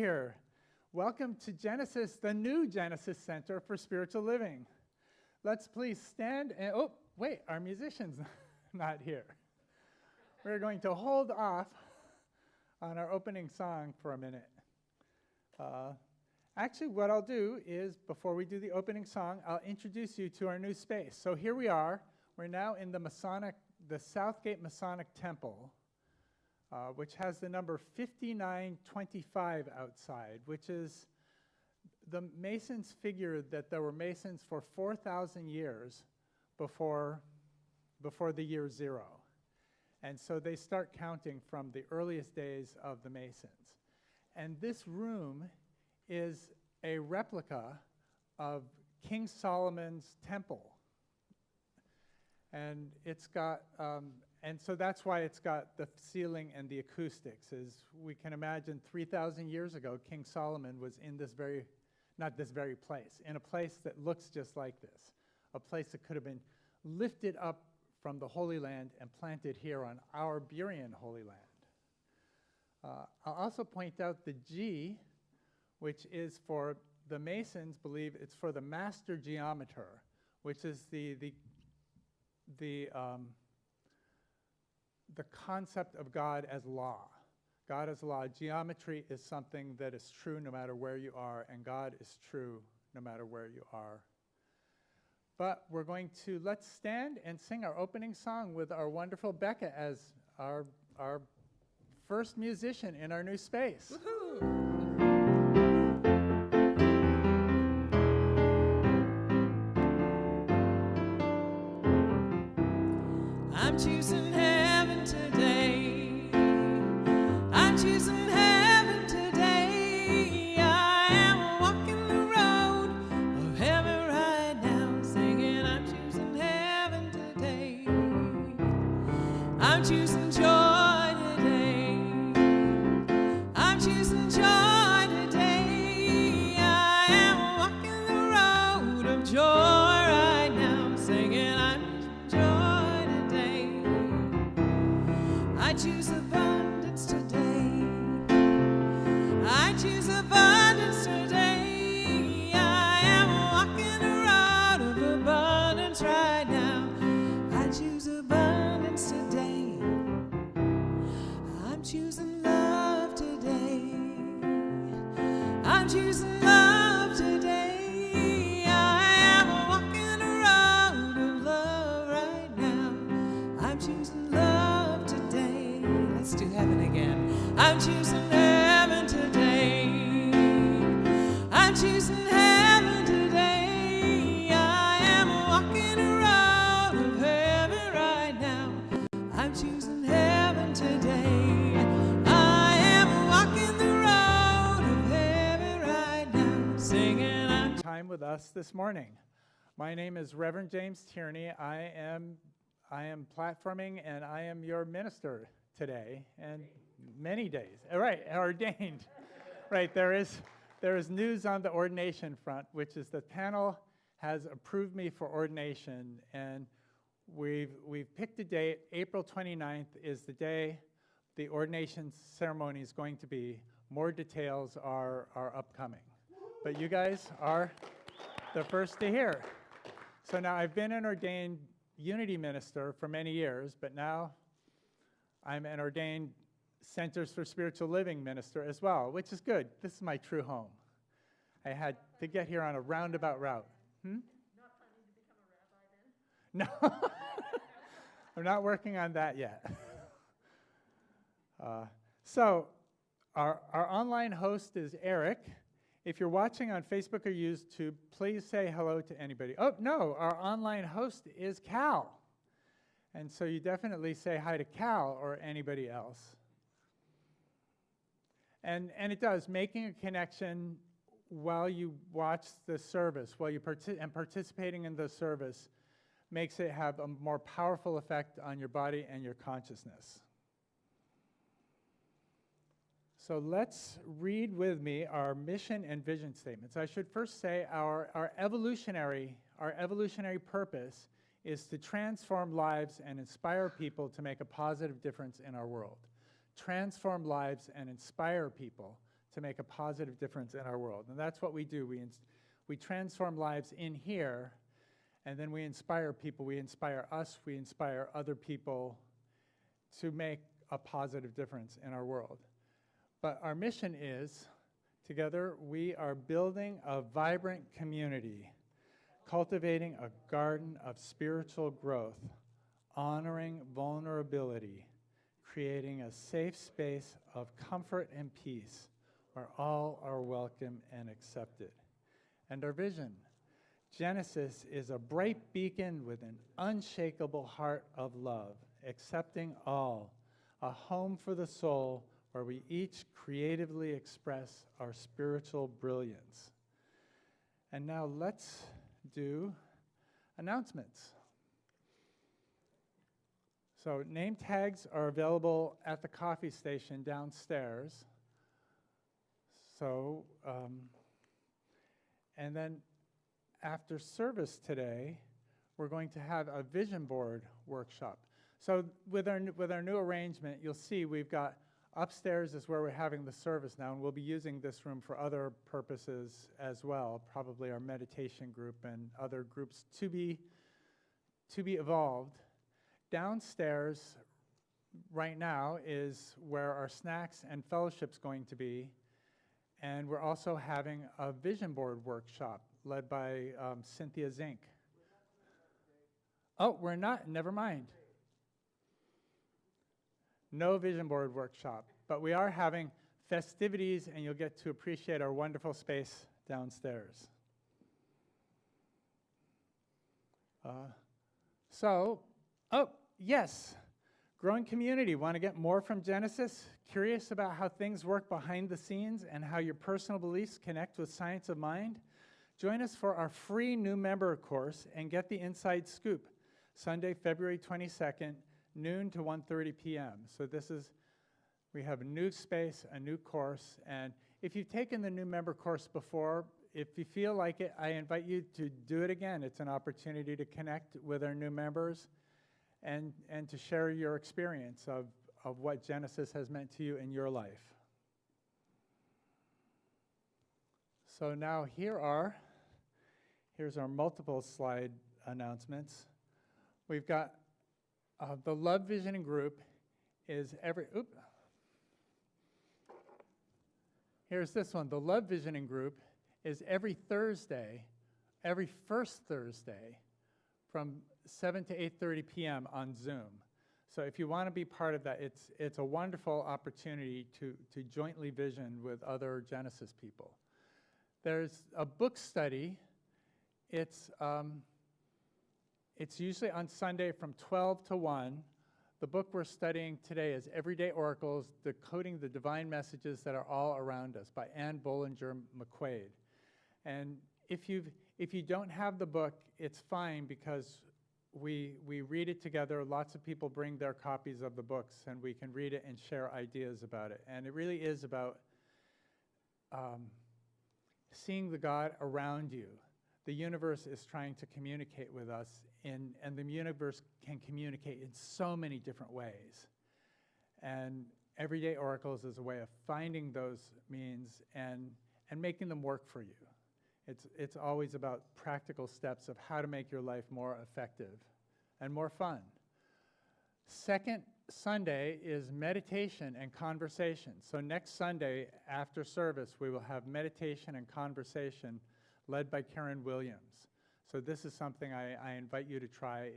here. Welcome to Genesis, the new Genesis Center for Spiritual Living. Let's please stand and, oh, wait, our musician's not here. We're going to hold off on our opening song for a minute. Actually, what I'll do is, before we do the opening song, I'll introduce you to our new space. So here we are. We're now in the Southgate Masonic Temple, which has the number 5925 outside, which is the Masons figured that there were Masons for 4,000 years before the year zero. And so they start counting from the earliest days of the Masons. And this room is a replica of King Solomon's temple. And it's got, and so that's why it's got the ceiling and the acoustics. As we can imagine, 3,000 years ago, King Solomon was in this very, not this very place, in a place that looks just like this, a place that could have been lifted up from the Holy Land and planted here on our Burien Holy Land. I'll also point out the G, which is for the Masons believe it's for the master geometer, which is the concept of God as law. God as law. Geometry is something that is true no matter where you are, and God is true no matter where you are. But we're going to, let's stand and sing our opening song with our wonderful Becca as our first musician in our new space. Woohoo! I'm choosing heaven today. I'm choosing heaven today. I am walking the road of heaven right now, singing I'm choosing heaven today. I'm choosing joy today. I'm choosing joy today. I am walking the road of joy right now, singing I'm joy today. I choose abundance today. I choose abundance today. I am walking the road of abundance right now. I choose abundance today. I'm choosing love today. I'm choosing love today. I am walking the road of love right now. I'm choosing love today. Let's do heaven again. I'm choosing heaven today. I'm choosing heaven today. I am walking the road of heaven right now. I'm choosing heaven today. I am walking the road of heaven right now, singing I'm Time with us this morning. My name is Reverend James Tierney. I am platforming, and I am your minister today and many days. Right, ordained. Right, there is news on the ordination front, which is the panel has approved me for ordination, and we've picked a date. April 29th is the day the ordination ceremony is going to be. More details are upcoming. But you guys are the first to hear. So now I've been an ordained unity minister for many years, but now I'm an ordained Centers for Spiritual Living minister as well, which is good. This is my true home. I had to get here on a roundabout route. Not planning to become a rabbi then? No, I'm not working on that yet. So our online host is Eric. If you're watching on Facebook or YouTube, please say hello to anybody. Oh, no, our online host is Cal. And so you definitely say hi to Cal or anybody else. And it does, making a connection while you watch the service, while you participating in the service, makes it have a more powerful effect on your body and your consciousness. So let's read with me our mission and vision statements. I should first say our evolutionary purpose is to transform lives and inspire people to make a positive difference in our world. Transform lives and inspire people to to make a positive difference in our world. And that's what we do. We transform lives in here, and then we inspire people. We inspire us. We inspire other people to make a positive difference in our world. But our mission is, together, we are building a vibrant community, cultivating a garden of spiritual growth, honoring vulnerability, creating a safe space of comfort and peace where all are welcome and accepted. And our vision, Genesis is a bright beacon with an unshakable heart of love, accepting all, a home for the soul where we each creatively express our spiritual brilliance. And now let's do announcements. So name tags are available at the coffee station downstairs. So, and then after service today, we're going to have a vision board workshop. So with our new arrangement, you'll see we've got upstairs is where we're having the service now, and we'll be using this room for other purposes as well, probably our meditation group and other groups to be evolved. Downstairs right now is where our snacks and fellowship's going to be, and we're also having a vision board workshop led by Cynthia Zink. Oh, we're not, never mind. No vision board workshop, but we are having festivities, and you'll get to appreciate our wonderful space downstairs. Oh, yes, growing community. Want to get more from Genesis? Curious about how things work behind the scenes and how your personal beliefs connect with science of mind? Join us for our free new member course and get the inside scoop, Sunday, February 22nd, noon to 1:30 p.m. So we have a new space, a new course, and if you've taken the new member course before, if you feel like it, I invite you to do it again. It's an opportunity to connect with our new members and to share your experience of what Genesis has meant to you in your life. So now here's our multiple slide announcements. We've got the Love Visioning Group is here's this one. The Love Visioning Group is every Thursday, every first Thursday from 7 to 8:30 p.m. on Zoom. So if you want to be part of that, it's a wonderful opportunity to jointly vision with other Genesis people. There's a book study. It's usually on Sunday from 12 to 1. The book we're studying today is Everyday Oracles, Decoding the Divine Messages That Are All Around Us by Anne Bollinger McQuaid. And if you don't have the book, it's fine because we read it together. Lots of people bring their copies of the books, and we can read it and share ideas about it. And it really is about seeing the God around you. The universe is trying to communicate with us, and the universe can communicate in so many different ways. And Everyday Oracles is a way of finding those means and making them work for you. It's always about practical steps of how to make your life more effective and more fun. Second Sunday is meditation and conversation. So next Sunday after service, we will have meditation and conversation led by Karen Williams. So this is something I invite you to try.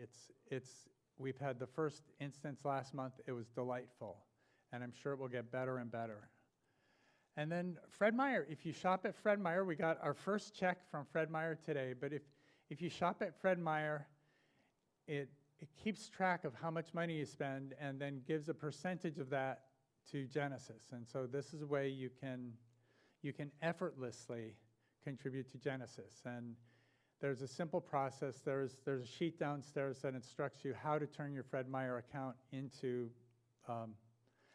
We've had the first instance last month. It was delightful, and I'm sure it will get better and better. And then Fred Meyer, if you shop at Fred Meyer, we got our first check from Fred Meyer today, but if you shop at Fred Meyer, it keeps track of how much money you spend and then gives a percentage of that to Genesis. And so this is a way you can effortlessly contribute to Genesis. And there's a simple process. There's a sheet downstairs that instructs you how to turn your Fred Meyer account into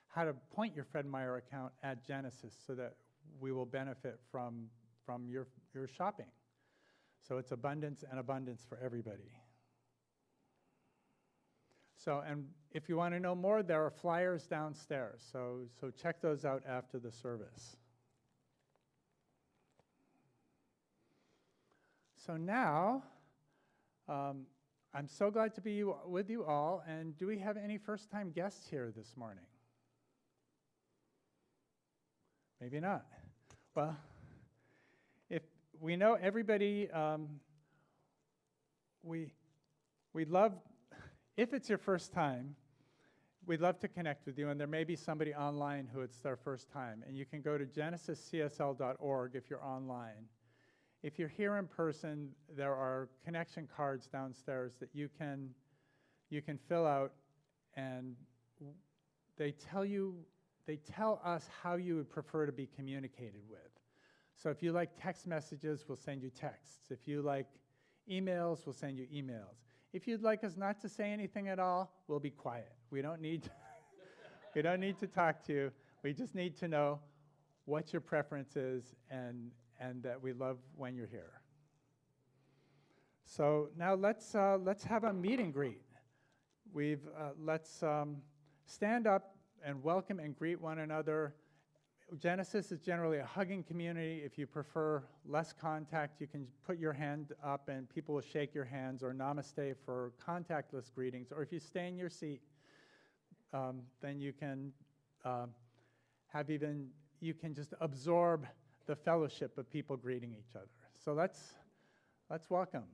how to point your Fred Meyer account at Genesis so that we will benefit from your shopping. So it's abundance and abundance for everybody. So, and if you want to know more, there are flyers downstairs. So check those out after the service. So now, I'm so glad to be with you all. And do we have any first-time guests here this morning? Maybe not. Well, if we know everybody, we'd love, if it's your first time, we'd love to connect with you. And there may be somebody online who it's their first time. And you can go to genesiscsl.org if you're online. If you're here in person, there are connection cards downstairs that you can fill out, and they tell us how you would prefer to be communicated with. So if you like text messages, we'll send you texts. If you like emails, we'll send you emails. If you'd like us not to say anything at all, we'll be quiet. We don't need to talk to you. We just need to know what your preference is and that we love when you're here. So now let's have a meet and greet. Let's stand up and welcome and greet one another. Genesis is generally a hugging community. If you prefer less contact, you can put your hand up and people will shake your hands, or namaste for contactless greetings. Or if you stay in your seat, then you can you can just absorb the fellowship of people greeting each other. So let's welcome.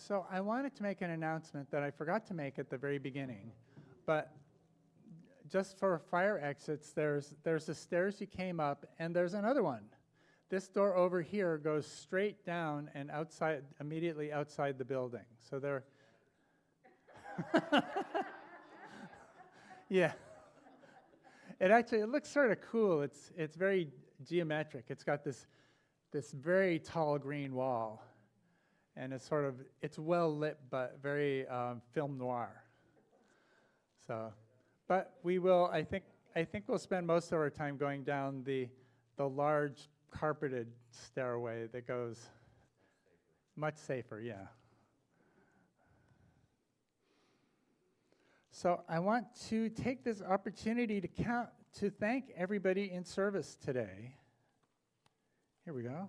So I wanted to make an announcement that I forgot to make at the very beginning, but just for fire exits, there's the stairs you came up, and there's another one. This door over here goes straight down and outside, immediately outside the building. So there. Yeah. It looks sort of cool. It's very geometric. It's got this very tall green wall, and it's well lit, but very film noir. So, but we will. I think we'll spend most of our time going down the large carpeted stairway that goes much safer. Yeah. So I want to take this opportunity to thank everybody in service today. Here we go.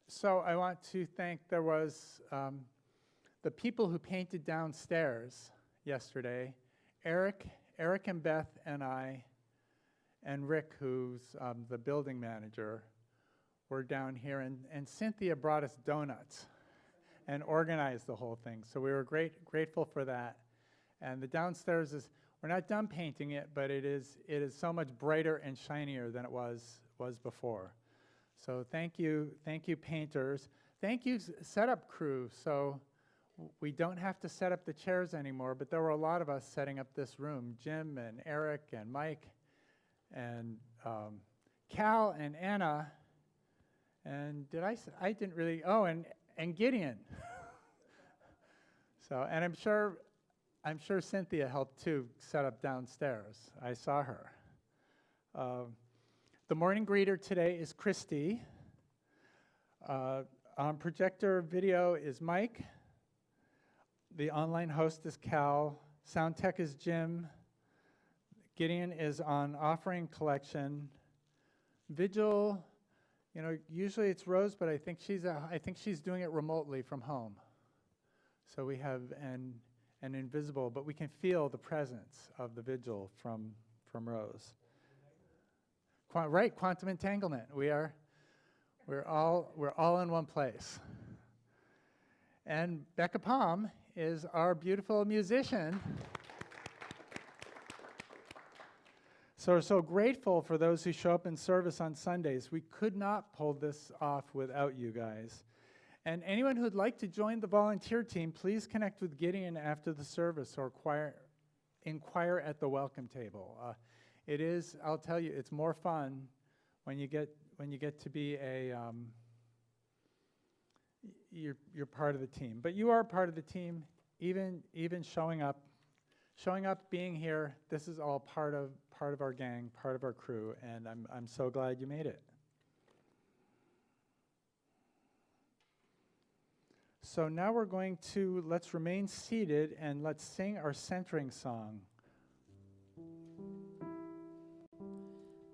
So I want to thank, there was the people who painted downstairs yesterday, Eric and Beth and I, and Rick, who's the building manager, were down here, and Cynthia brought us donuts and organized the whole thing. So we were grateful for that. And the downstairs we're not done painting it, but it is so much brighter and shinier than it was before. So thank you painters. Thank you setup crew. So we don't have to set up the chairs anymore, but there were a lot of us setting up this room. Jim and Eric and Mike and Cal and Anna. And I didn't really, and Gideon. So, and I'm sure Cynthia helped too set up downstairs. I saw her. The morning greeter today is Christy. On projector video is Mike. The online host is Cal. Sound tech is Jim. Gideon is on offering collection. Vigil. Usually it's Rose, but I think she's doing it remotely from home. So we have an invisible, but we can feel the presence of the vigil from Rose. Right, quantum entanglement. We're all in one place. And Becca Palm is our beautiful musician. So we're so grateful for those who show up in service on Sundays. We could not pull this off without you guys. And anyone who'd like to join the volunteer team, please connect with Gideon after the service or inquire at the welcome table. It is, I'll tell you, it's more fun when you get to be you're part of the team. But you are part of the team, even showing up, being here. This is all part of our gang, part of our crew, and I'm so glad you made it. So now we're going to, let's remain seated and let's sing our centering song.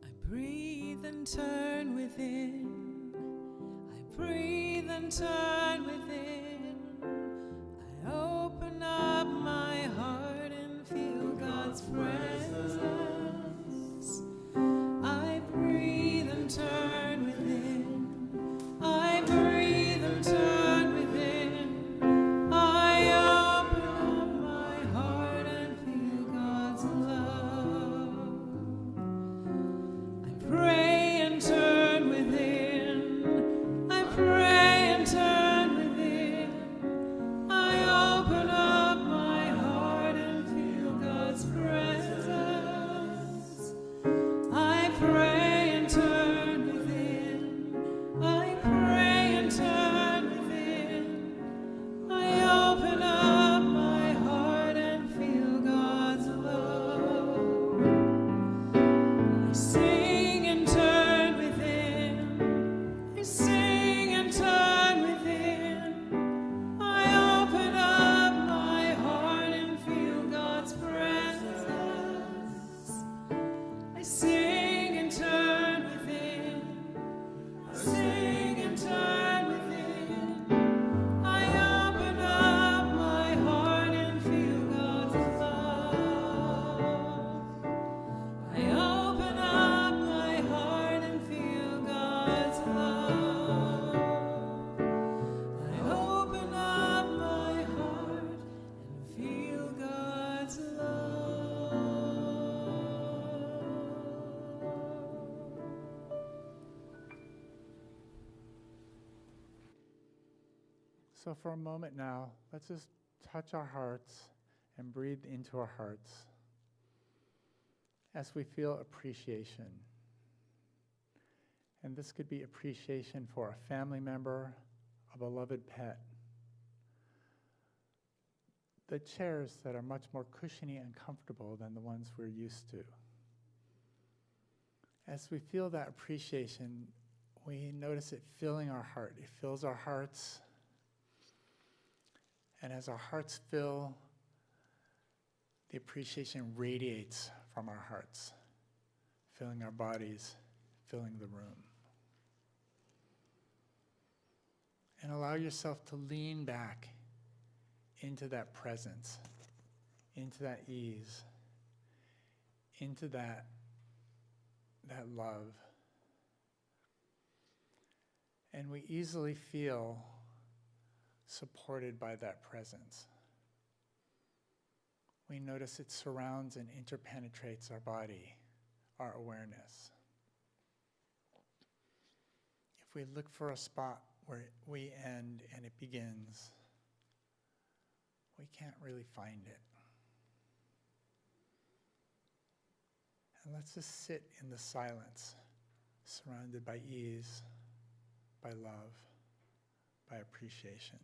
I breathe and turn within. I breathe and turn within. I open up my heart and feel God's presence. I breathe and turn within. I breathe and turn within. I open up my heart and feel God's love. I pray and turn within. I pray and turn within. I open up my heart and feel God's presence. I pray and turn within. So for a moment now, let's just touch our hearts and breathe into our hearts as we feel appreciation. And this could be appreciation for a family member, a beloved pet. The chairs that are much more cushiony and comfortable than the ones we're used to. As we feel that appreciation, we notice it filling our heart. It fills our hearts. And as our hearts fill, the appreciation radiates from our hearts, filling our bodies, filling the room. And allow yourself to lean back into that presence, into that ease, into that love. And we easily feel supported by that presence. We notice it surrounds and interpenetrates our body, our awareness. If we look for a spot where we end and it begins, we can't really find it. And let's just sit in the silence, surrounded by ease, by love, by appreciation.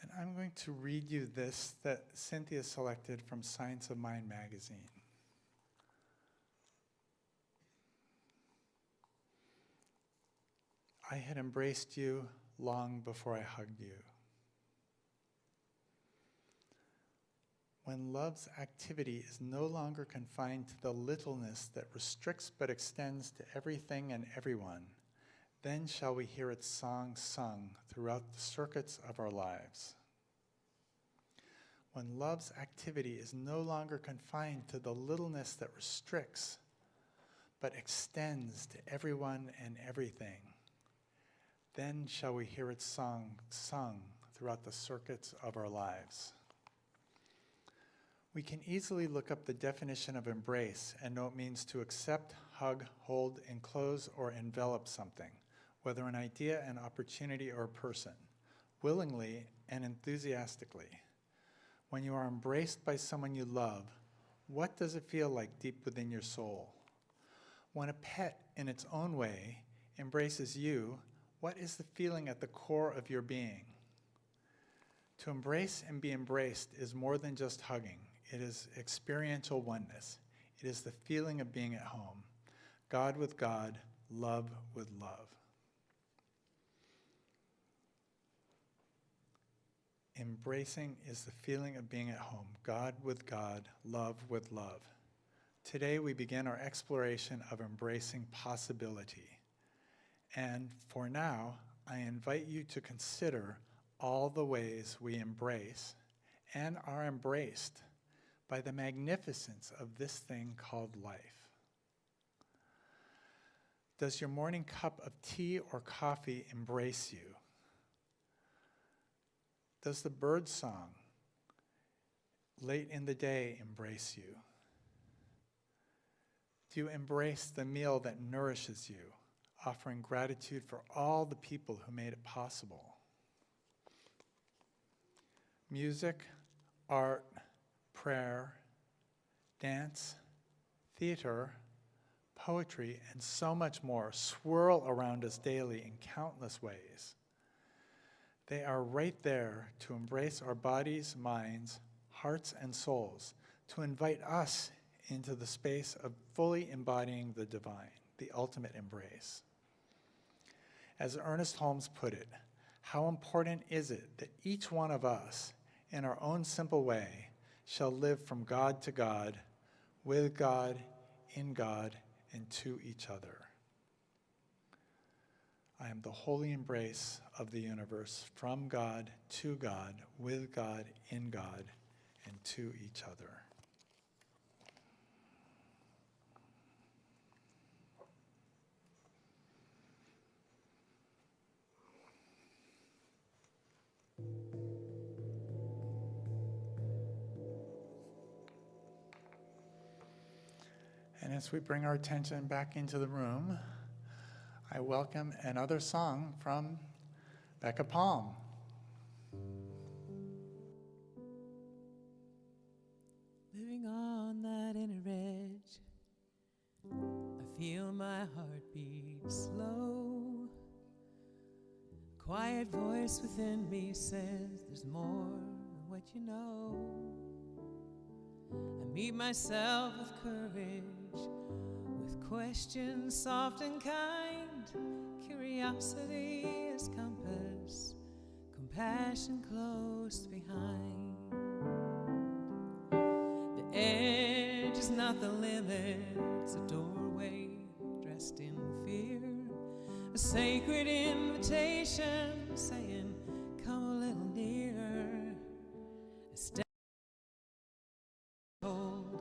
And I'm going to read you this that Cynthia selected from Science of Mind magazine. I had embraced you long before I hugged you. When love's activity is no longer confined to the littleness that restricts but extends to everything and everyone, then shall we hear its song sung throughout the circuits of our lives. When love's activity is no longer confined to the littleness that restricts, but extends to everyone and everything, then shall we hear its song sung throughout the circuits of our lives. We can easily look up the definition of embrace and know it means to accept, hug, hold, enclose, or envelop something, whether an idea, an opportunity, or a person, willingly and enthusiastically. When you are embraced by someone you love, what does it feel like deep within your soul? When a pet, in its own way, embraces you, what is the feeling at the core of your being? To embrace and be embraced is more than just hugging. It is experiential oneness. It is the feeling of being at home. God with God, love with love. Embracing is the feeling of being at home. God with God, love with love. Today we begin our exploration of embracing possibility. And for now, I invite you to consider all the ways we embrace and are embraced by the magnificence of this thing called life. Does your morning cup of tea or coffee embrace you? Does the bird song late in the day embrace you? Do you embrace the meal that nourishes you, offering gratitude for all the people who made it possible? Music, art, prayer, dance, theater, poetry, and so much more swirl around us daily in countless ways. They are right there to embrace our bodies, minds, hearts, and souls, to invite us into the space of fully embodying the divine, the ultimate embrace. As Ernest Holmes put it, how important is it that each one of us in our own simple way, shall live from God to God, with God, in God, and to each other. I am the holy embrace of the universe, from God to God, with God, in God, and to each other. And as we bring our attention back into the room, I welcome another song from Becca Palm. Living on that inner edge, I feel my heart beat slow. Quiet voice within me says there's more than what you know. I meet myself with courage, with questions soft and kind. Curiosity is compass, compassion close behind. The edge is not the limit, it's a doorway dressed in fear. A sacred invitation saying, come a little nearer. A step hold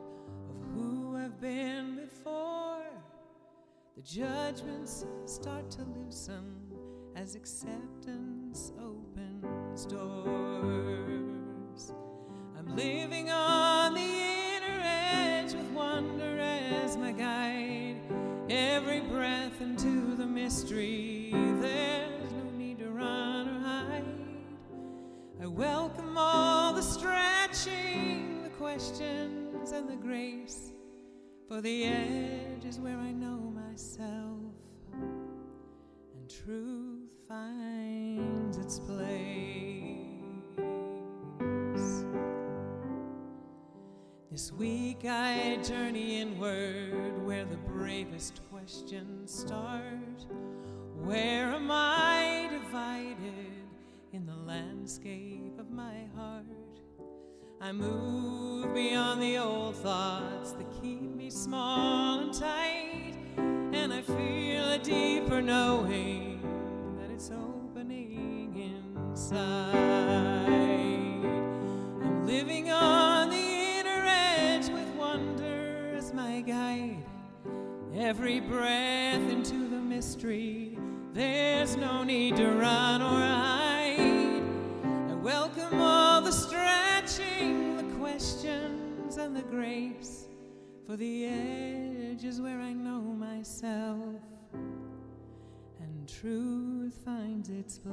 of who I've been before. The judgments start to loosen as acceptance opens doors. I'm living on the inner edge with wonder as my guide. Every breath into the mystery, there's no need to run or hide. I welcome all the stretching, the questions and the grace, for the edge is where I know myself, and truth finds its place. This week I journey inward, where the bravest questions start. Where am I divided in the landscape of my heart? I move beyond the old thoughts that keep me small and tight, and I feel a deeper knowing that it's opening inside. I'm living on the inner edge with wonder as my guide. Every breath into the mystery, there's no need to run or hide. I welcome all the stretching, the questions and the grace, for the edge is where I know myself, and truth finds its place.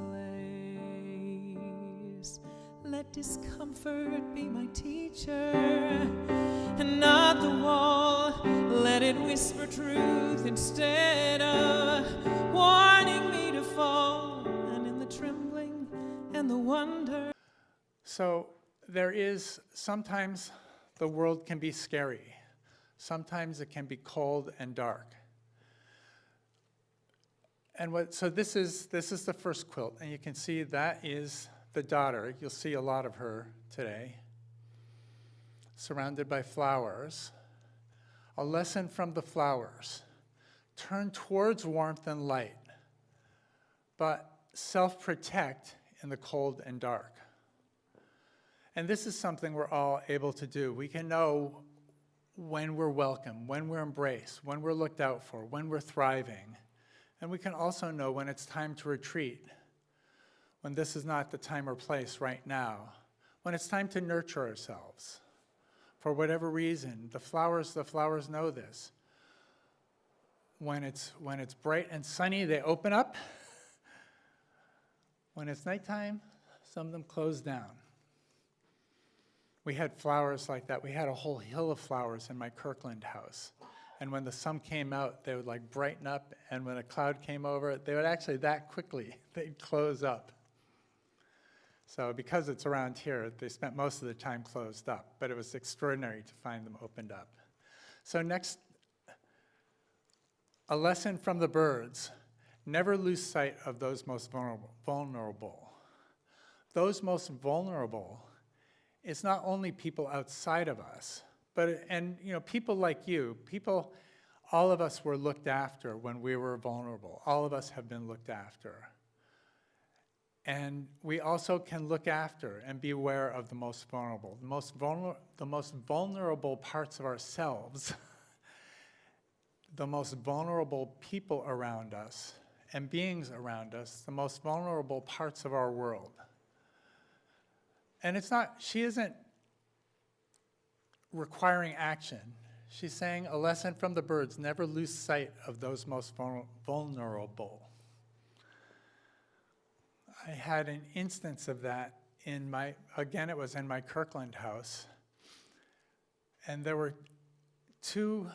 Let discomfort be my teacher, and not the wall. Let it whisper truth instead of warning me to fall. And in the trembling and the wonder. So there is, sometimes the world can be scary. Sometimes it can be cold and dark. And so this is the first quilt, and you can see that is the daughter. You'll see a lot of her today, surrounded by flowers. A lesson from the flowers: turn towards warmth and light, but self-protect in the cold and dark. And this is something we're all able to do. We can know when we're welcome, when we're embraced, when we're looked out for, when we're thriving. And we can also know when it's time to retreat, when this is not the time or place right now, when it's time to nurture ourselves. For whatever reason, the flowers know this. When it's bright and sunny, they open up. When it's nighttime, some of them close down. We had flowers like that. We had a whole hill of flowers in my Kirkland house. And when the sun came out, they would like brighten up, and when a cloud came over, they would actually that quickly, they'd close up. So because it's around here, they spent most of the time closed up, but it was extraordinary to find them opened up. So next, a lesson from the birds: never lose sight of those most vulnerable. Those most vulnerable it's not only people outside of us, and people like you, all of us were looked after when we were vulnerable. All of us have been looked after. And we also can look after and be aware of the most vulnerable. The most vulnerable parts of ourselves, the most vulnerable people around us and beings around us, the most vulnerable parts of our world. And she isn't requiring action. She's saying a lesson from the birds: never lose sight of those most vulnerable. I had an instance of that it was in my Kirkland house. And there were two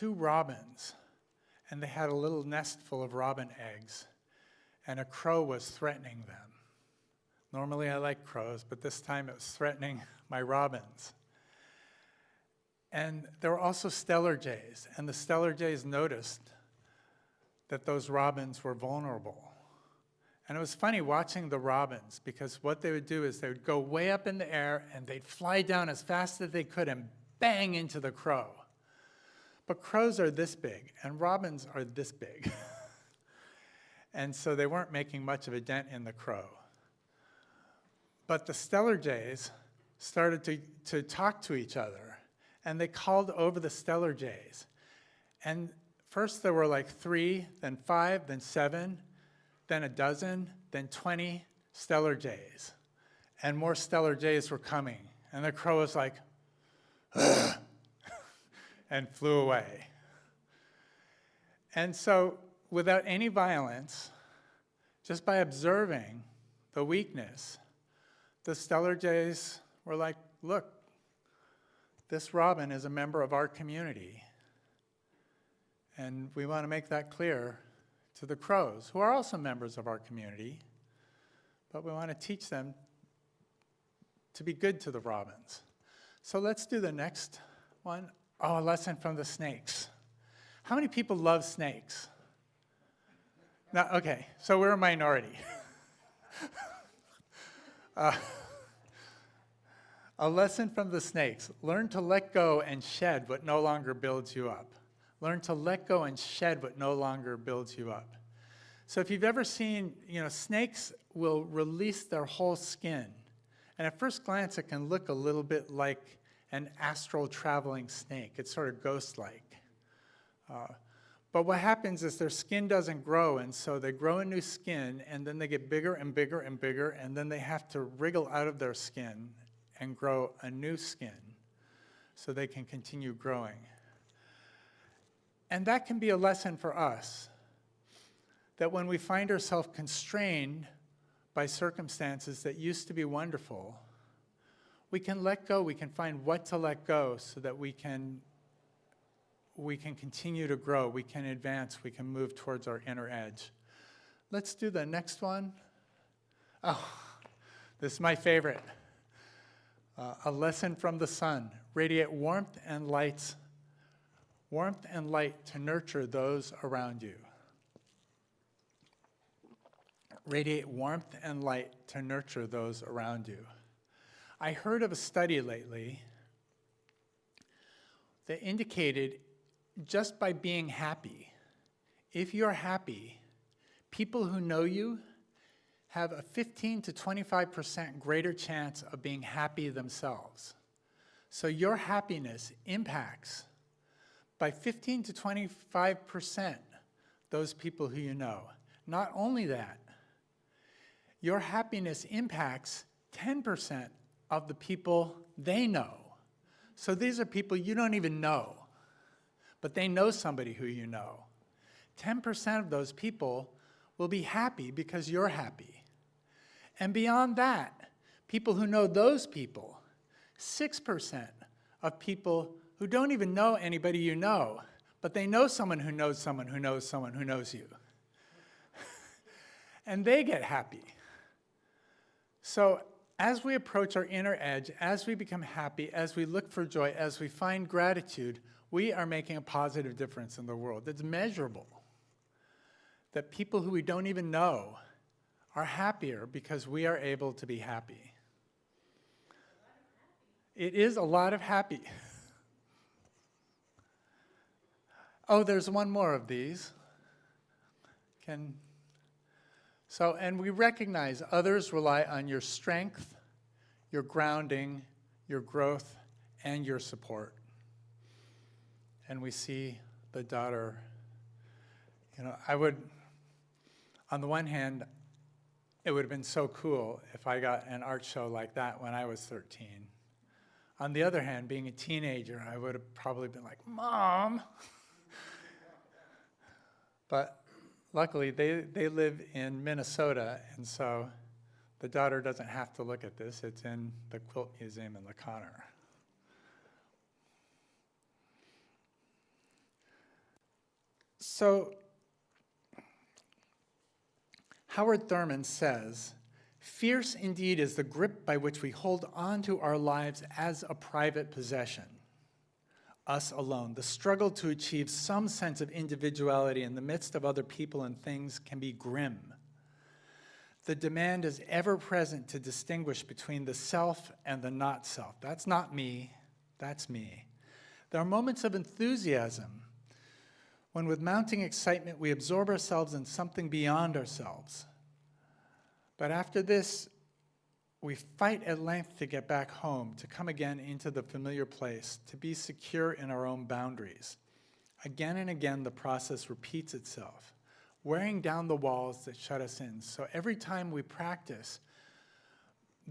robins, and they had a little nest full of robin eggs, and a crow was threatening them. Normally I like crows, but this time it was threatening my robins. And there were also stellar jays, and the stellar jays noticed that those robins were vulnerable. And it was funny watching the robins, because what they would do is they would go way up in the air and they'd fly down as fast as they could and bang into the crow. But crows are this big and robins are this big. And so they weren't making much of a dent in the crow. But the stellar jays started to talk to each other, and they called over the stellar jays. And first there were like 3, then 5, then 7, then a dozen, then 20 stellar jays. And more stellar jays were coming. And the crow was like, "Ugh," and flew away. And so, without any violence, just by observing the weakness, the stellar jays were like, look, this robin is a member of our community. And we want to make that clear to the crows, who are also members of our community, but we want to teach them to be good to the robins. So let's do the next one. Oh, a lesson from the snakes. How many people love snakes? No, okay, so we're a minority. A lesson from the snakes. Learn to let go and shed what no longer builds you up. Learn to let go and shed what no longer builds you up. So if you've ever seen, snakes will release their whole skin. And at first glance, it can look a little bit like an astral traveling snake. It's sort of ghost-like. But what happens is their skin doesn't grow, and so they grow a new skin, and then they get bigger and bigger and bigger, and then they have to wriggle out of their skin and grow a new skin so they can continue growing. And that can be a lesson for us, that when we find ourselves constrained by circumstances that used to be wonderful, we can let go, we can find what to let go so that we can continue to grow, we can advance, we can move towards our inner edge. Let's do the next one. Oh, this is my favorite. A lesson from the sun. Radiate warmth and light to nurture those around you. Radiate warmth and light to nurture those around you. I heard of a study lately that indicated just by being happy, if you're happy, people who know you have a 15 to 25% greater chance of being happy themselves. So your happiness impacts by 15 to 25% those people who you know. Not only that, your happiness impacts 10% of the people they know. So these are people you don't even know, but they know somebody who you know. 10% of those people will be happy because you're happy. And beyond that, people who know those people, 6% of people who don't even know anybody you know, but they know someone who knows someone who knows someone who knows you. And they get happy. So as we approach our inner edge, as we become happy, as we look for joy, as we find gratitude, we are making a positive difference in the world. It's measurable that people who we don't even know are happier because we are able to be happy. It is a lot of happy. Oh, there's one more of these. And we recognize others rely on your strength, your grounding, your growth, and your support. And we see the daughter, on the one hand, it would have been so cool if I got an art show like that when I was 13. On the other hand, being a teenager, I would have probably been like, Mom! But luckily, they live in Minnesota, and so the daughter doesn't have to look at this. It's in the Quilt Museum in LaConner. So, Howard Thurman says, "Fierce indeed is the grip by which we hold on to our lives as a private possession. Us alone. The struggle to achieve some sense of individuality in the midst of other people and things can be grim. The demand is ever present to distinguish between the self and the not self. That's not me, that's me. There are moments of enthusiasm when with mounting excitement we absorb ourselves in something beyond ourselves. But after this, we fight at length to get back home, to come again into the familiar place, to be secure in our own boundaries. Again and again, the process repeats itself, wearing down the walls that shut us in. So every time we practice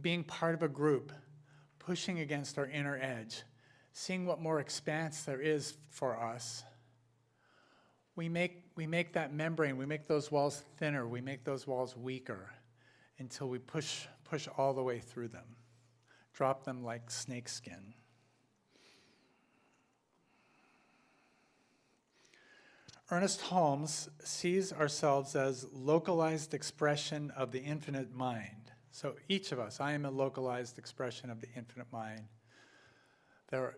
being part of a group, pushing against our inner edge, seeing what more expanse there is for us, we make that membrane, we make those walls thinner, we make those walls weaker until we push all the way through them, drop them like snakeskin. Ernest Holmes sees ourselves as localized expression of the infinite mind. So each of us, I am a localized expression of the infinite mind. There are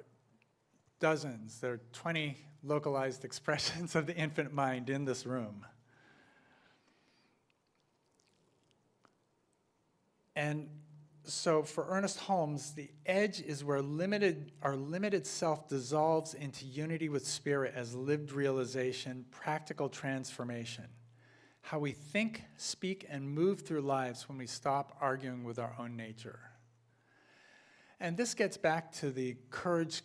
dozens, there are 20 localized expressions of the infinite mind in this room. And so for Ernest Holmes, the edge is where our limited self dissolves into unity with spirit as lived realization, practical transformation. How we think, speak, and move through lives when we stop arguing with our own nature. And this gets back to the courage,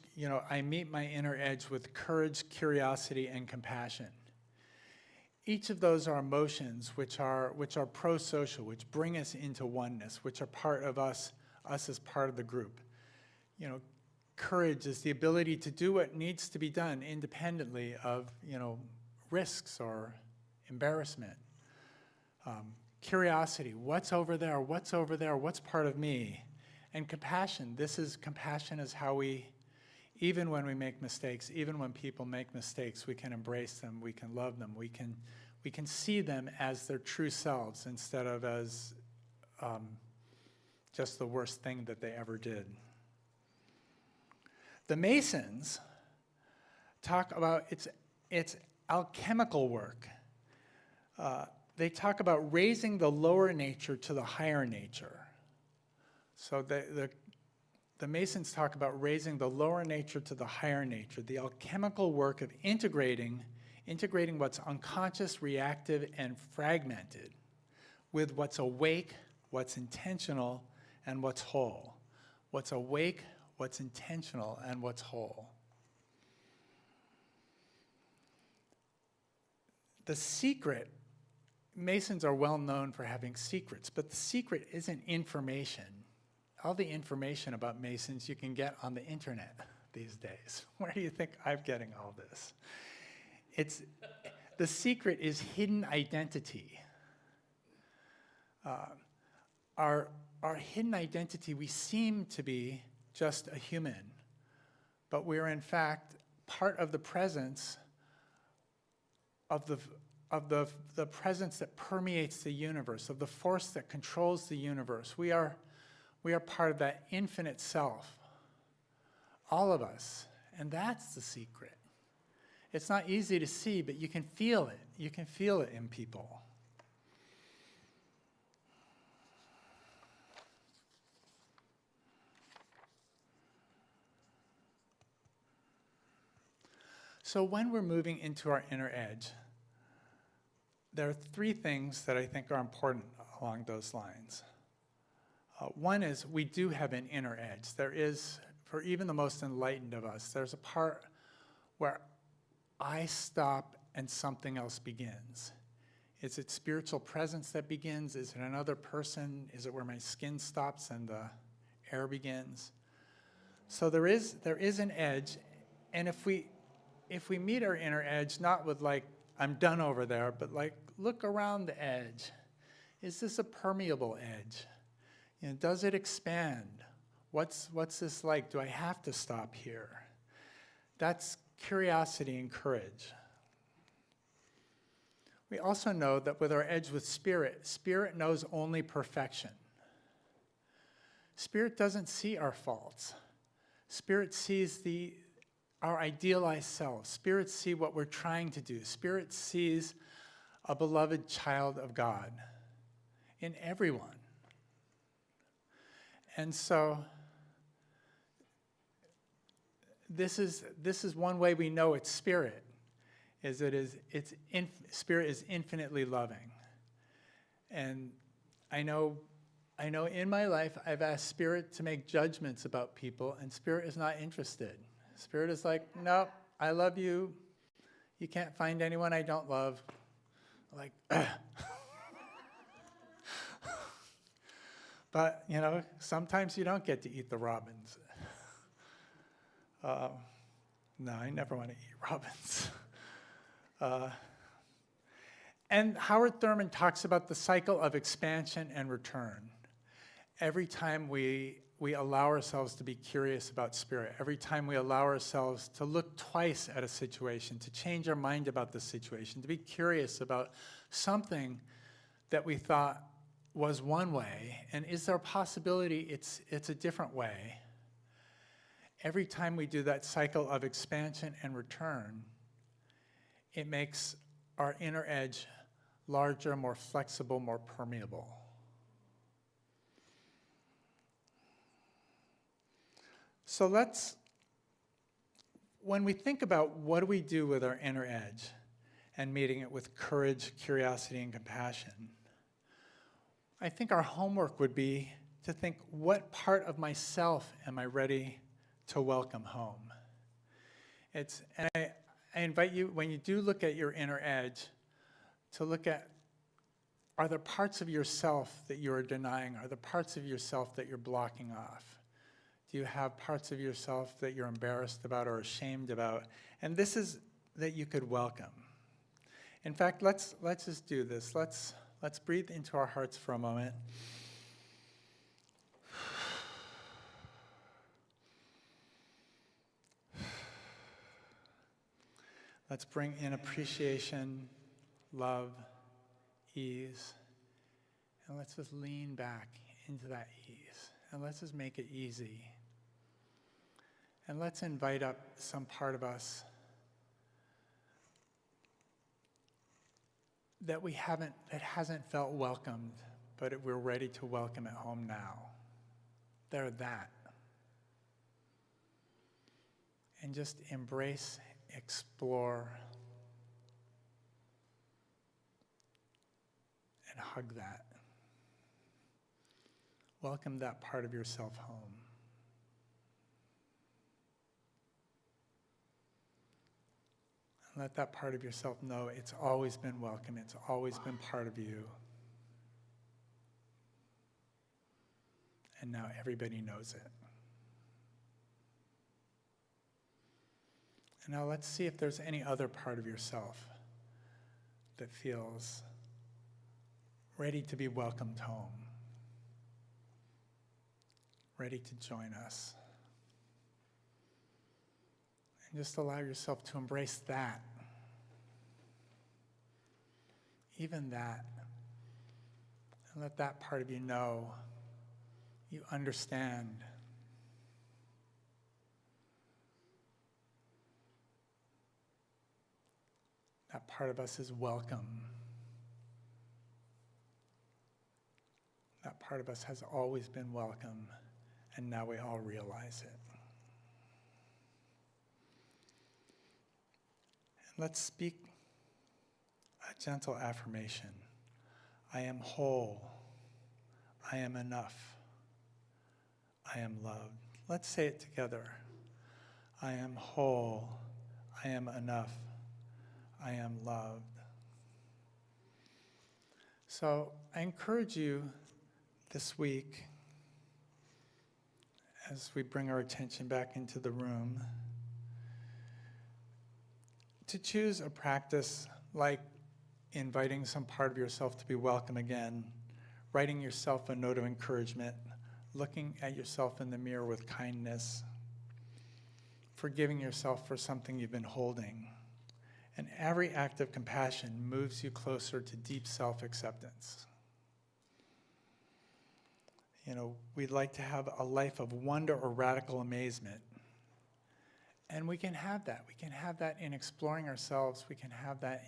I meet my inner edge with courage, curiosity, and compassion. Each of those are emotions which are pro-social, which bring us into oneness, which are part of us as part of the group. Courage is the ability to do what needs to be done independently of, risks or embarrassment. Curiosity, what's over there, what's part of me? And compassion is how we, even when we make mistakes, even when people make mistakes, we can embrace them, we can love them, we can see them as their true selves instead of as just the worst thing that they ever did. The Masons talk about it's alchemical work. They talk about raising the lower nature to the higher nature. So the Masons talk about raising the lower nature to the higher nature, the alchemical work of integrating what's unconscious, reactive, and fragmented with what's awake, what's intentional, and what's whole. What's awake, what's intentional, and what's whole. The secret, Masons are well known for having secrets, but the secret isn't information. All the information about Masons you can get on the internet these days. Where do you think I'm getting all this? The secret is hidden identity. Our hidden identity, we seem to be just a human, but we're in fact part of the presence of the presence that permeates the universe, of the force that controls the universe. We are part of that infinite self, all of us, and that's the secret. It's not easy to see, but you can feel it. You can feel it in people. So when we're moving into our inner edge, there are three things that I think are important along those lines. One is we do have an inner edge. There is, for even the most enlightened of us, there's a part where I stop and something else begins. Is it spiritual presence that begins? Is it another person? Is it where my skin stops and the air begins? So there is an edge, and if we meet our inner edge, not with like, I'm done over there, but like, look around the edge. Is this a permeable edge? You know, does it expand? What's this like? Do I have to stop here? That's curiosity and courage. We also know that with our edge with Spirit, Spirit knows only perfection. Spirit doesn't see our faults. Spirit sees our idealized self. Spirit sees what we're trying to do. Spirit sees a beloved child of God in everyone. And so this is one way we know it's Spirit, Spirit is infinitely loving. And I know in my life I've asked Spirit to make judgments about people, and Spirit is not interested. Spirit is like, nope, I love you. You can't find anyone I don't love. Like, but, you know, sometimes you don't get to eat the robins. No, I never want to eat robins. And Howard Thurman talks about the cycle of expansion and return. Every time we allow ourselves to be curious about Spirit, every time we allow ourselves to look twice at a situation, to change our mind about the situation, to be curious about something that we thought was one way, and is there a possibility it's a different way? Every time we do that cycle of expansion and return, it makes our inner edge larger, more flexible, more permeable. So when we think about what do we do with our inner edge and meeting it with courage, curiosity, and compassion, I think our homework would be to think, what part of myself am I ready to welcome home? And I invite you, when you do look at your inner edge, to look at, are there parts of yourself that you are denying? Are there parts of yourself that you're blocking off? Do you have parts of yourself that you're embarrassed about or ashamed about? And this is that you could welcome. In fact, let's just do this. Let's breathe into our hearts for a moment. Let's bring in appreciation, love, ease, and let's just lean back into that ease. And let's just make it easy. And let's invite up some part of us that hasn't felt welcomed, but we're ready to welcome at home now. They're that. And just embrace, explore, and hug that. Welcome that part of yourself home. And let that part of yourself know it's always been welcome. It's always been part of you. And now everybody knows it. And now let's see if there's any other part of yourself that feels ready to be welcomed home, ready to join us. And just allow yourself to embrace that, even that, and let that part of you know you understand. That part of us is welcome. That part of us has always been welcome, and now we all realize it. let's speak a gentle affirmation. I am whole. I am enough. I am loved. Let's say it together. I am whole. I am enough. I am loved. So I encourage you this week, as we bring our attention back into the room, to choose a practice like inviting some part of yourself to be welcome again, writing yourself a note of encouragement, looking at yourself in the mirror with kindness, forgiving yourself for something you've been holding. And every act of compassion moves you closer to deep self-acceptance. You know, we'd like to have a life of wonder or radical amazement. And we can have that. We can have that in exploring ourselves. We can have that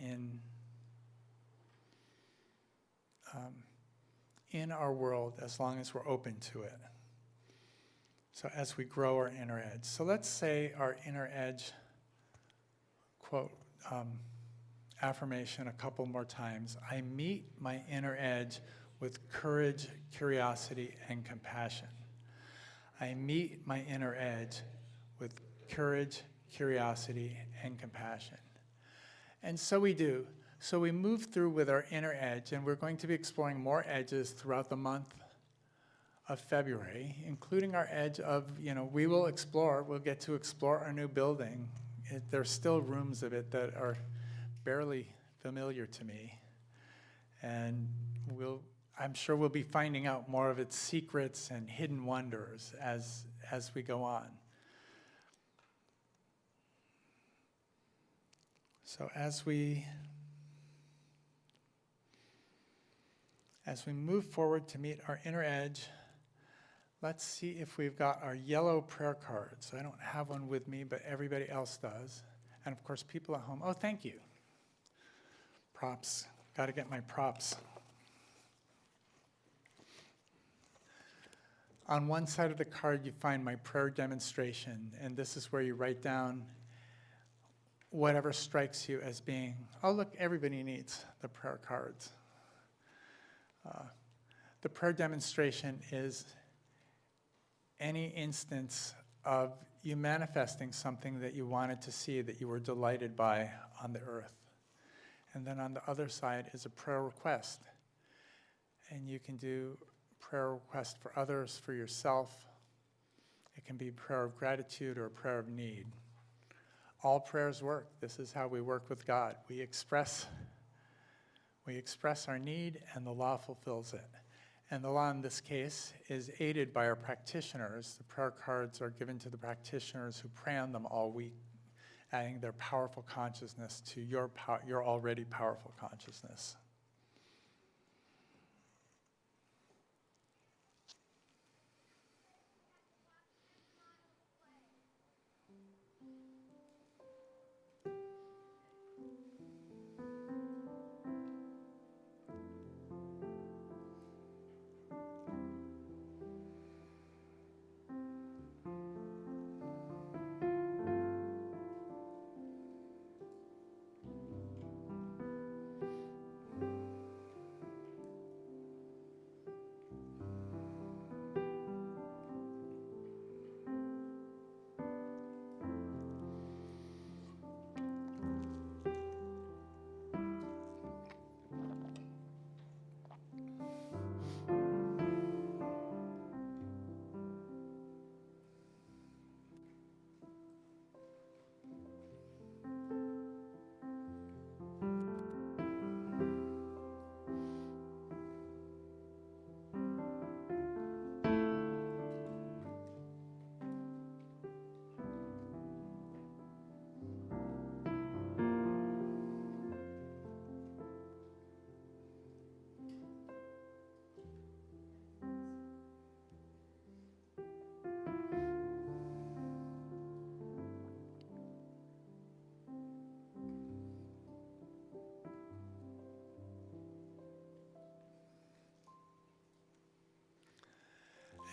in our world, as long as we're open to it. So as we grow our inner edge. So let's say our inner edge quote, affirmation a couple more times. I meet my inner edge with courage, curiosity, and compassion. I meet my inner edge with courage, curiosity, and compassion. And so we do. So we move through with our inner edge, and we're going to be exploring more edges throughout the month of February, including our edge of, we'll get to explore our new building. There's still rooms of it that are barely familiar to me. And I'm sure we'll be finding out more of its secrets and hidden wonders as we go on. So as we move forward to meet our inner edge, let's see if we've got our yellow prayer cards. I don't have one with me, but everybody else does. And of course, people at home. Oh, thank you. Props. Got to get my props. On one side of the card, you find my prayer demonstration, and this is where you write down whatever strikes you as being, oh, look, everybody needs the prayer cards. The prayer demonstration is any instance of you manifesting something that you wanted to see, that you were delighted by on the earth. And then on the other side is a prayer request. And you can do prayer request for others, for yourself. It can be a prayer of gratitude or a prayer of need. All prayers work. This is how we work with God. We express our need, and the law fulfills it. And the law in this case is aided by our practitioners. The prayer cards are given to the practitioners who pray on them all week, adding their powerful consciousness to your already powerful consciousness.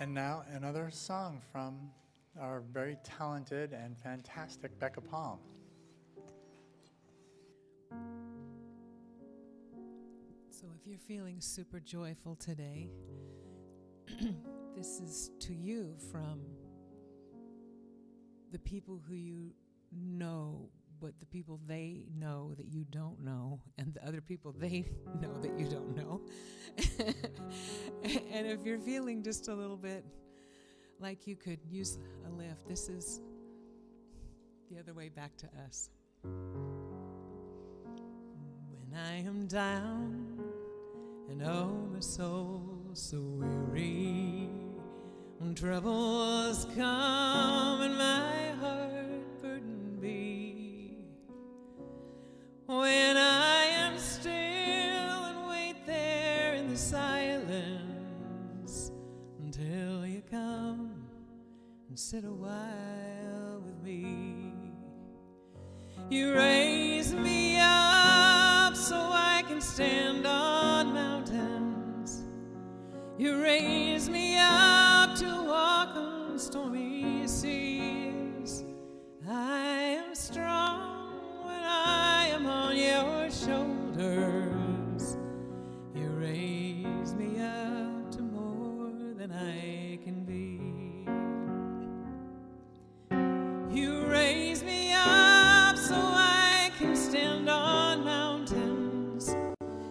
And now another song from our very talented and fantastic Becca Palm. So if you're feeling super joyful today, this is to you from the people who you know, but the people they know that you don't know, and the other people they know that you don't know. And if you're feeling just a little bit like you could use a lift, this is the other way back to us. When I am down and oh my soul so weary, when troubles come and my heart burden be, when I am still and wait there in the silence until you come and sit a while with me, you raise me up so I can stand on mountains. You raise me up to walk on stormy seas. I am strong when I am on your shoulders. You raise me up to more than I can be. You raise me up so I can stand on mountains.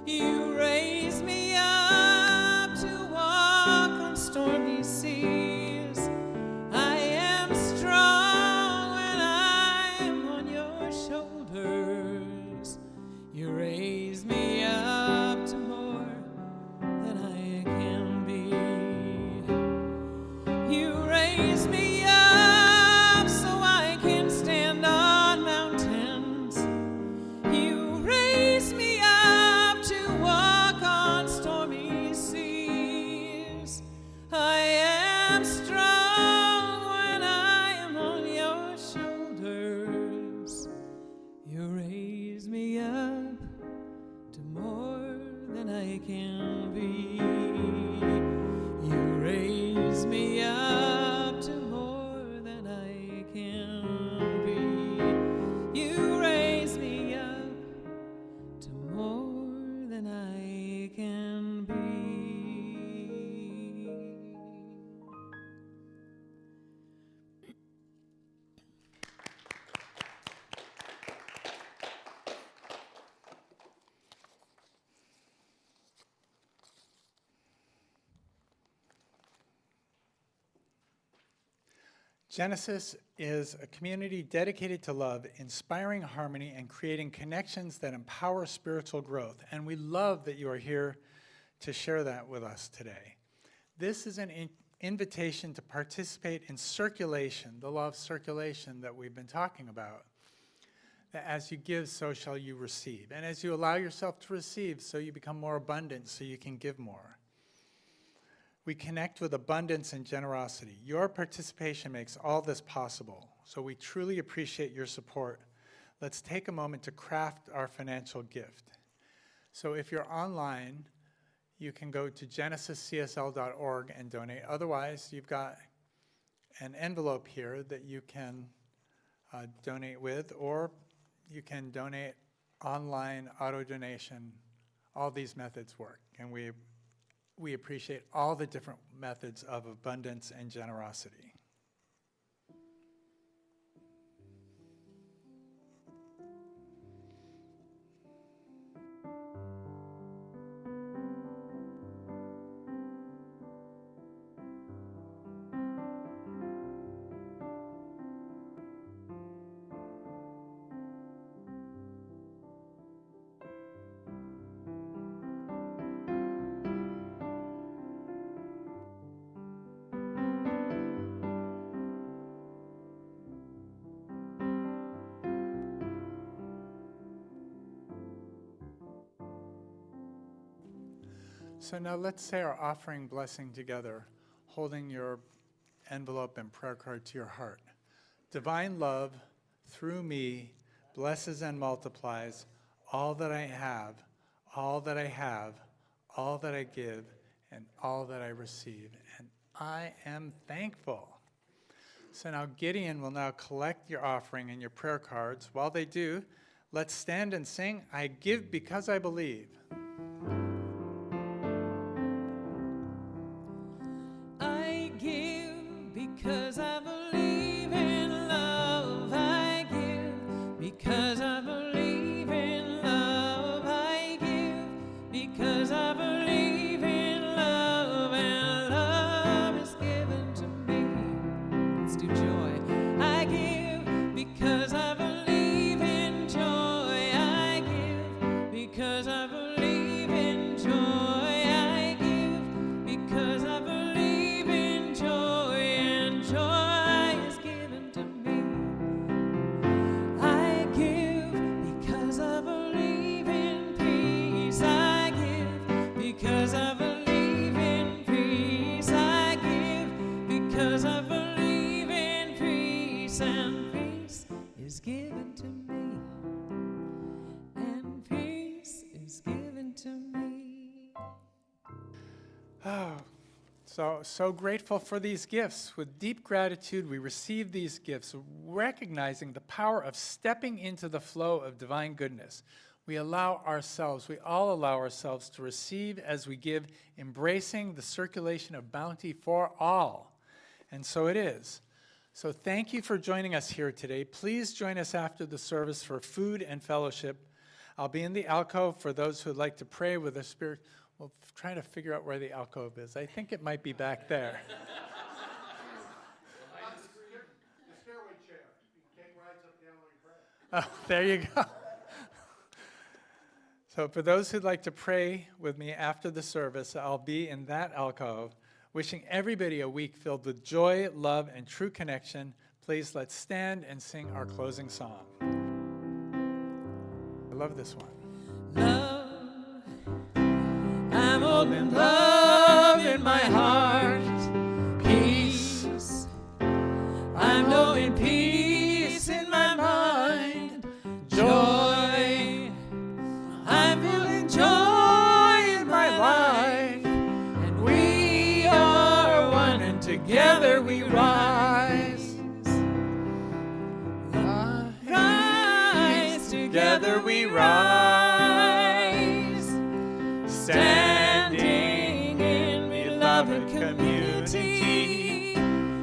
You raise me up to walk on stormy seas. I am strong when I am on your shoulders. You raise me up to more than I can be. You raise me up so I can stand on mountains. You raise me up to walk on stormy seas. I am strong when I am on your shoulders. You raise me up to more than I can be. You raise me up to more than I can be. You raise me up to more than I can be. Genesis is a community dedicated to love, inspiring harmony, and creating connections that empower spiritual growth. And we love that you are here to share that with us today. This is an invitation to participate in circulation, the law of circulation that we've been talking about. That as you give, so shall you receive. And as you allow yourself to receive, so you become more abundant, so you can give more. We connect with abundance and generosity. Your participation makes all this possible, so we truly appreciate your support. Let's take a moment to craft our financial gift. So if you're online, you can go to genesiscsl.org and donate. Otherwise, you've got an envelope here that you can donate with, or you can donate online, auto donation. All these methods work, and we appreciate all the different methods of abundance and generosity. So now let's say our offering blessing together, holding your envelope and prayer card to your heart. Divine love, through me, blesses and multiplies all that I have, all that I have, all that I give, and all that I receive. And I am thankful. So now Gideon will now collect your offering and your prayer cards. While they do, let's stand and sing, I give because I believe. because I believe in love. I give because I believe in love. I give because I believe in love, and love is given to me. Let's do joy. I give because I believe in joy. I give because I believe in joy. I give because I believe in joy, and joy is given to me. I give because I believe in peace. I give because I believe in peace. I give because I believe in peace, and peace is given to me. And peace is given to me. Oh, so grateful for these gifts. With deep gratitude, we receive these gifts, recognizing the power of stepping into the flow of divine goodness. We all allow ourselves to receive as we give, embracing the circulation of bounty for all. And so it is. So thank you for joining us here today. Please join us after the service for food and fellowship. I'll be in the alcove for those who would like to pray with the Spirit. We'll try to figure out where the alcove is. I think it might be back there. The stairway chair. You can take rides up down like prayer. Oh, there you go. So for those who'd like to pray with me after the service, I'll be in that alcove, wishing everybody a week filled with joy, love, and true connection. Please let's stand and sing our closing song. I love this one. Love, I'm holding love in my heart. Peace, I'm knowing peace in my mind. Joy, I'm feeling joy in my life. And we are one, and together we rise. Rise, together we rise. Standing in beloved community.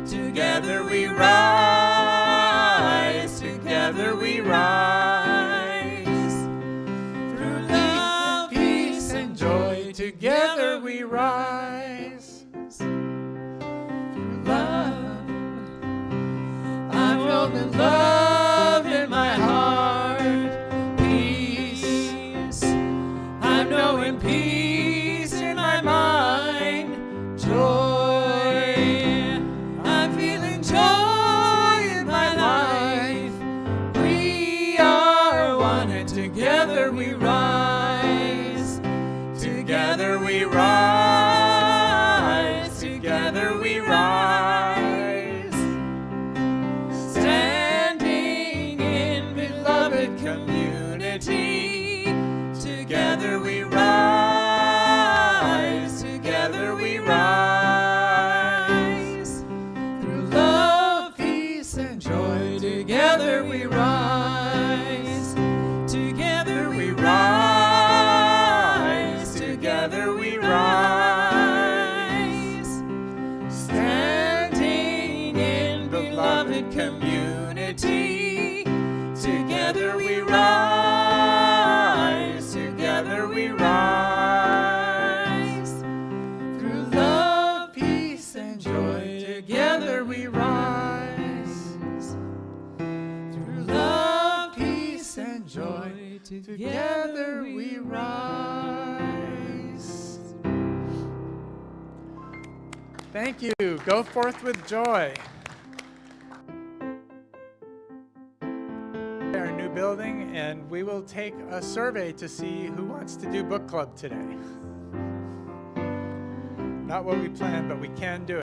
Together we rise. Together we rise. Through love, peace, and joy. Together we rise. Through love, I'm filled with love in my heart. Peace, I'm knowing peace in my mind. Joy, I'm feeling joy in my life. We are one, and together we rise. Together we rise. Together we rise. Standing in beloved community. Together we rise. Together we rise. Through love, peace, and joy. Together we rise. Together we rise. Together we rise. Standing in beloved community. Together we rise. Together we rise. Through love, peace, and joy. Together we rise. Through love, peace, and joy. Together we rise. Thank you. Go forth with joy. Our new building, and we will take a survey to see who wants to do book club today. Not what we planned, but we can do it.